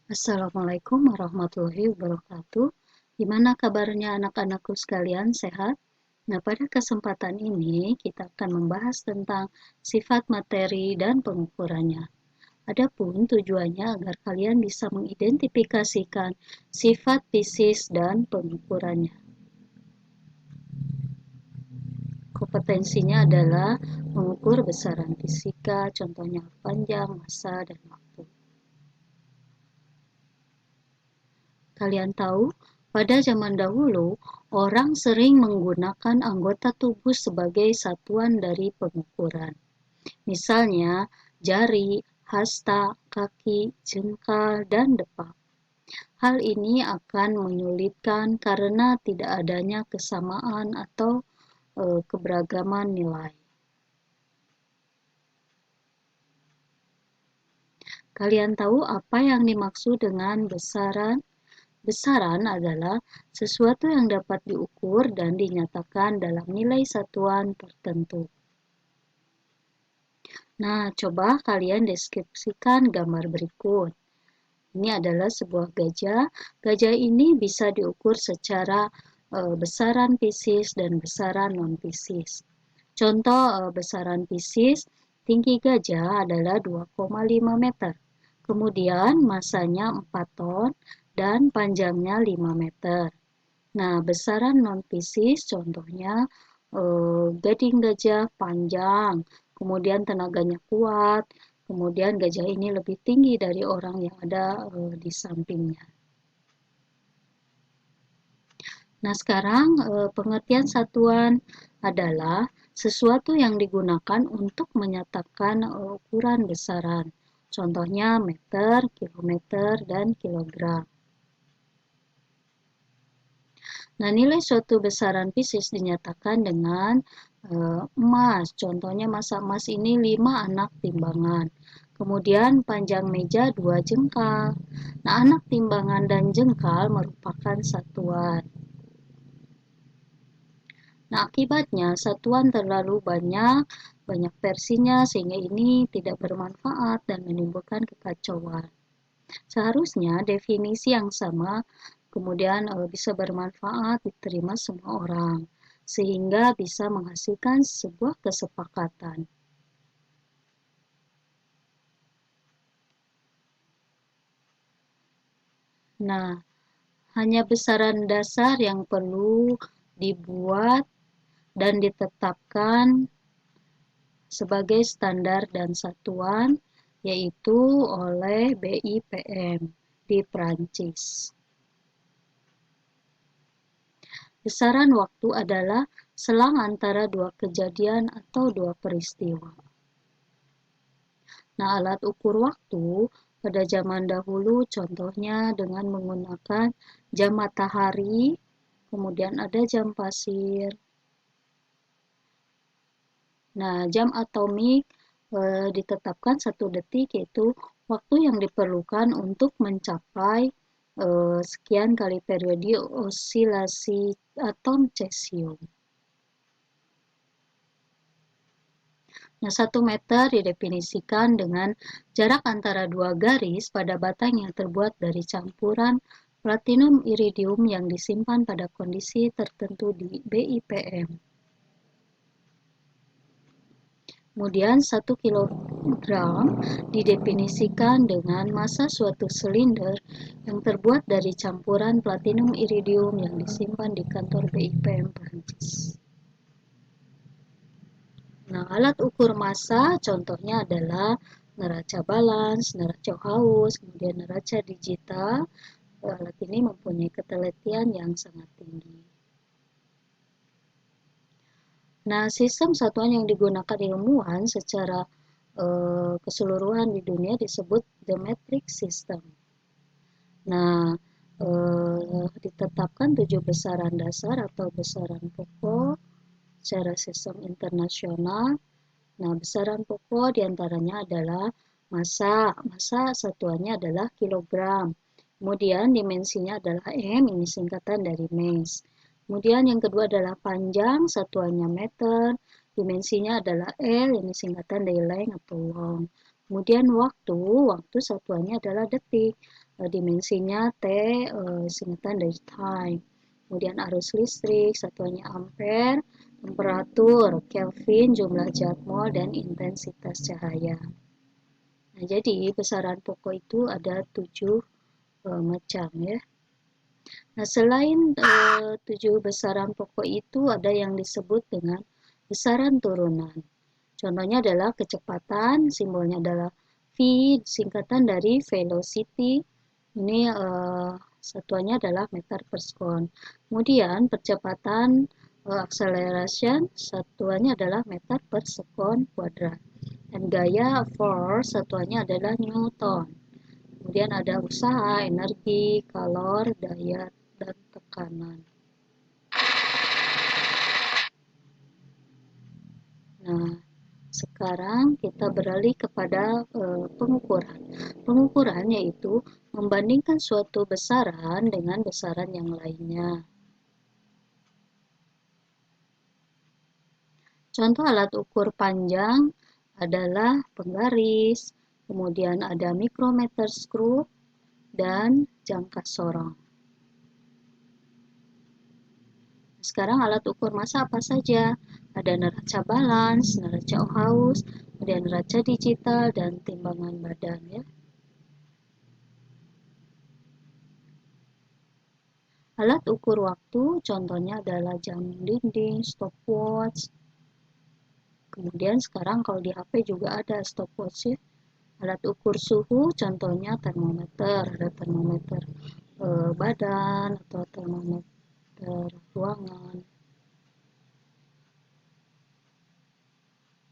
Assalamualaikum warahmatullahi wabarakatuh. Gimana kabarnya anak-anakku sekalian, sehat? Nah, pada kesempatan ini kita akan membahas tentang sifat materi dan pengukurannya. Adapun tujuannya agar kalian bisa mengidentifikasikan sifat fisis dan pengukurannya. Kompetensinya adalah mengukur besaran fisika, contohnya panjang, massa, dan waktu. Kalian tahu, pada zaman dahulu, orang sering menggunakan anggota tubuh sebagai satuan dari pengukuran. Misalnya, jari, hasta, kaki, jengkal, dan depak. Hal ini akan menyulitkan karena tidak adanya kesamaan atau keberagaman nilai. Kalian tahu apa yang dimaksud dengan besaran? Besaran adalah sesuatu yang dapat diukur dan dinyatakan dalam nilai satuan tertentu. Nah, coba kalian deskripsikan gambar berikut. Ini adalah sebuah gajah. Gajah ini bisa diukur secara besaran fisis dan besaran non-fisis. Contoh besaran fisis, tinggi gajah adalah 2,5 meter. Kemudian massanya 4 ton dan panjangnya 5 meter. Nah, besaran non-fisis contohnya gading gajah panjang, kemudian tenaganya kuat, kemudian gajah ini lebih tinggi dari orang yang ada di sampingnya. Nah, sekarang pengertian satuan adalah sesuatu yang digunakan untuk menyatakan ukuran besaran. Contohnya meter, kilometer, dan kilogram. Nah, nilai suatu besaran fisis dinyatakan dengan emas. Contohnya massa emas ini 5 anak timbangan. Kemudian panjang meja 2 jengkal. Nah, anak timbangan dan jengkal merupakan satuan. Nah, akibatnya satuan terlalu banyak versinya sehingga ini tidak bermanfaat dan menimbulkan kekacauan. Seharusnya definisi yang sama kemudian bisa bermanfaat diterima semua orang sehingga bisa menghasilkan sebuah kesepakatan. Nah, hanya besaran dasar yang perlu dibuat dan ditetapkan sebagai standar dan satuan yaitu oleh BIPM di Prancis. Besaran waktu adalah selang antara dua kejadian atau dua peristiwa. Nah, alat ukur waktu pada zaman dahulu contohnya dengan menggunakan jam matahari, kemudian ada jam pasir. Nah, jam atomik ditetapkan 1 detik yaitu waktu yang diperlukan untuk mencapai sekian kali periode osilasi atom cesium. Nah, 1 meter didefinisikan dengan jarak antara dua garis pada batang yang terbuat dari campuran platinum iridium yang disimpan pada kondisi tertentu di BIPM. Kemudian 1 kilogram didefinisikan dengan massa suatu silinder yang terbuat dari campuran platinum iridium yang disimpan di kantor BIPM Prancis. Nah, alat ukur massa contohnya adalah neraca balance, neraca Hauss, kemudian neraca digital. Alat ini mempunyai ketelitian yang sangat tinggi. Nah, sistem satuan yang digunakan ilmuwan secara keseluruhan di dunia disebut the metric system. Nah, ditetapkan 7 besaran dasar atau besaran pokok secara sistem internasional. Nah, besaran pokok diantaranya adalah massa. Massa satuannya adalah kilogram. Kemudian dimensinya adalah M, ini singkatan dari mass. Kemudian yang kedua adalah panjang, satuannya meter. Dimensinya adalah L, ini singkatan dari length atau long. Kemudian waktu satuannya adalah detik. dimensinya T, singkatan dari time. Kemudian arus listrik, satuannya ampere, temperatur, Kelvin, jumlah zat mol, dan intensitas cahaya. Nah, jadi besaran pokok itu ada 7 macam ya. Nah, selain 7 besaran pokok itu ada yang disebut dengan besaran turunan. Contohnya adalah kecepatan, simbolnya adalah V, singkatan dari velocity. Ini satuannya adalah meter per sekon. Kemudian percepatan acceleration, satuannya adalah meter per sekon kuadrat. Dan gaya force, satuannya adalah newton. Kemudian ada usaha, energi, kalor, daya, dan tekanan. Nah, sekarang kita beralih kepada pengukuran. Pengukuran yaitu membandingkan suatu besaran dengan besaran yang lainnya. Contoh alat ukur panjang adalah penggaris, kemudian ada micrometer screw, dan jangka sorong. Sekarang alat ukur massa apa saja? Ada neraca balance, neraca Ohaus, kemudian neraca digital, dan timbangan badan ya. Alat ukur waktu contohnya adalah jam dinding, stopwatch. Kemudian sekarang kalau di HP juga ada stopwatch ya. Alat ukur suhu contohnya termometer, ada termometer badan atau termometer ruangan.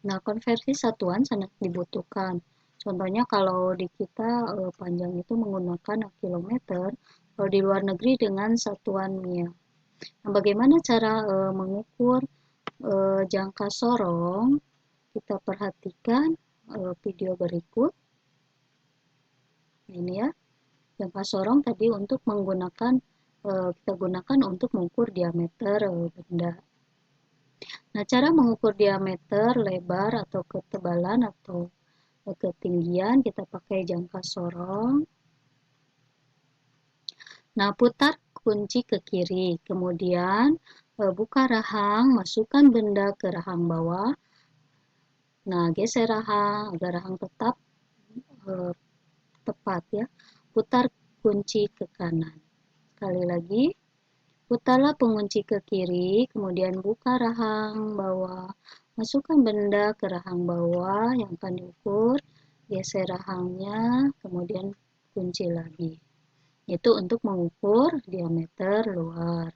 Nah, konversi satuan sangat dibutuhkan. Contohnya kalau di kita panjang itu menggunakan kilometer, kalau di luar negeri dengan satuan mil. Nah, bagaimana cara mengukur jangka sorong? Kita perhatikan video berikut. Ini ya, jangka sorong tadi untuk menggunakan kita gunakan untuk mengukur diameter benda. Nah, cara mengukur diameter, lebar, atau ketebalan, atau ketinggian, kita pakai jangka sorong. Nah, putar kunci ke kiri, kemudian buka rahang, masukkan benda ke rahang bawah. Nah, geser rahang agar rahang tetap tepat ya. Putar kunci ke kanan. Sekali lagi, putarlah pengunci ke kiri, kemudian buka rahang bawah. Masukkan benda ke rahang bawah yang akan diukur, geser rahangnya, kemudian kunci lagi. Itu untuk mengukur diameter luar.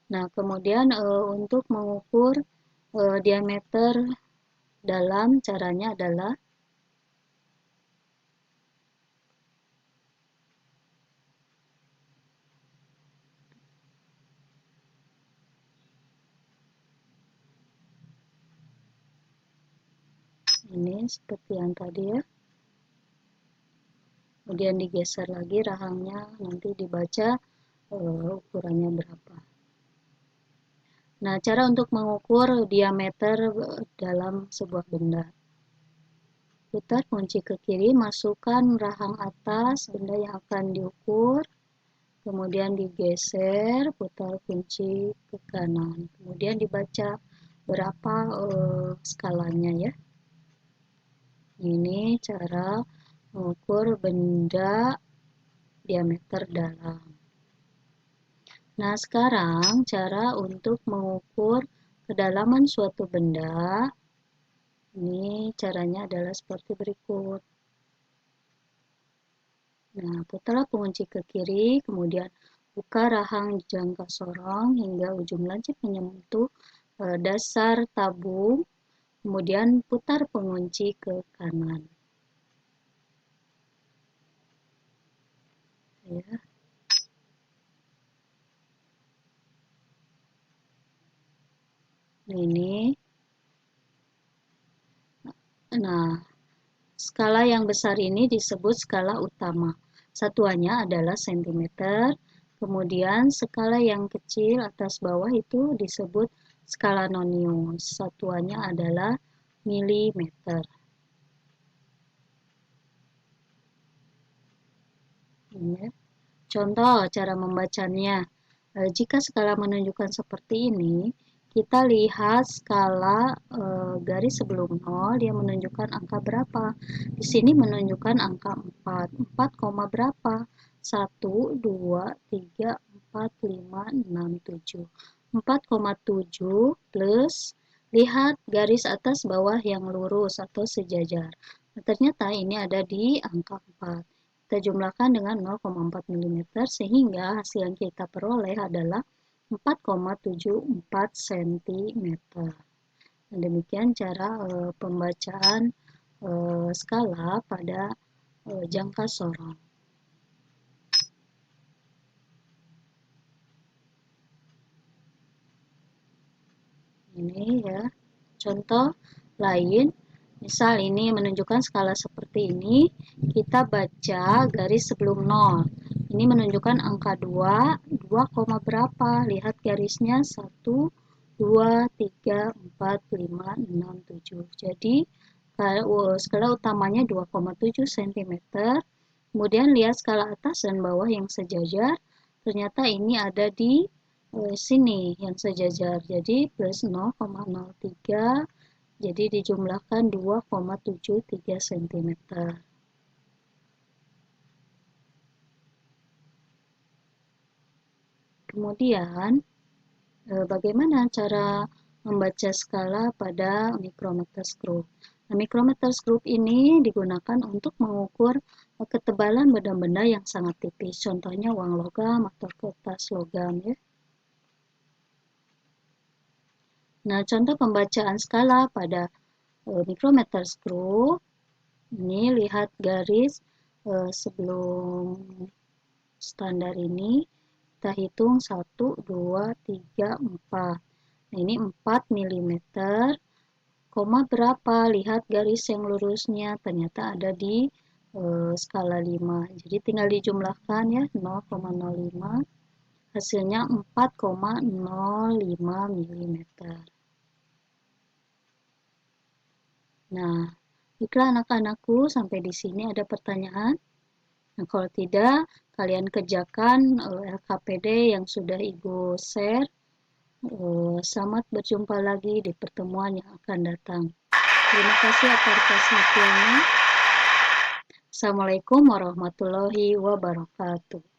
Nah, kemudian untuk mengukur diameter dalam, caranya adalah ini seperti yang tadi ya. Kemudian digeser lagi rahangnya, nanti dibaca ukurannya berapa. Nah, cara untuk mengukur diameter dalam sebuah benda. Putar kunci ke kiri, masukkan rahang atas benda yang akan diukur, kemudian digeser, putar kunci ke kanan, kemudian dibaca berapa skalanya ya. Ini cara mengukur benda diameter dalam. Nah, sekarang cara untuk mengukur kedalaman suatu benda. Ini caranya adalah seperti berikut. Nah, putarlah pengunci ke kiri, kemudian buka rahang jangka sorong hingga ujung lancip menyentuh dasar tabung, kemudian putar pengunci ke kanan. Ya. Ini. Nah, skala yang besar ini disebut skala utama. Satuannya adalah sentimeter. Kemudian skala yang kecil atas bawah itu disebut skala nonius. Satuannya adalah milimeter. Ini. Contoh cara membacanya. Jika skala menunjukkan seperti ini, kita lihat skala garis sebelum 0, dia menunjukkan angka berapa. Di sini menunjukkan angka 4. 4, berapa? 1, 2, 3, 4, 5, 6, 7. 4,7 plus, lihat garis atas bawah yang lurus atau sejajar. Nah, ternyata ini ada di angka 4. Kita jumlahkan dengan 0,4 mm sehingga hasil yang kita peroleh adalah 4,74 cm. Dan demikian cara pembacaan skala pada jangka sorong. Ini ya, contoh lain. Misal ini menunjukkan skala seperti ini, kita baca garis sebelum 0. Ini menunjukkan angka 2, 2, berapa? Lihat garisnya 1, 2, 3, 4, 5, 6, 7. Jadi skala utamanya 2,7 cm. Kemudian lihat skala atas dan bawah yang sejajar. Ternyata ini ada di sini yang sejajar. Jadi plus 0,03. Jadi dijumlahkan 2,73 cm. Kemudian, bagaimana cara membaca skala pada micrometer screw? Nah, micrometer screw ini digunakan untuk mengukur ketebalan benda-benda yang sangat tipis. Contohnya uang logam atau kertas logam ya. Nah, contoh pembacaan skala pada micrometer screw. Ini lihat garis sebelum standar ini. Kita hitung 1, 2, 3, 4. Nah, ini 4 mm. Koma berapa? Lihat garis yang lurusnya. Ternyata ada di skala 5. Jadi tinggal dijumlahkan ya. 0,05. Hasilnya 4,05 mm. Nah, baiklah anak-anakku, sampai di sini ada pertanyaan? Nah, kalau tidak, kalian kerjakan LKPD yang sudah Ibu share. Selamat berjumpa lagi di pertemuan yang akan datang. Terima kasih atas perhatiannya. Assalamualaikum warahmatullahi wabarakatuh.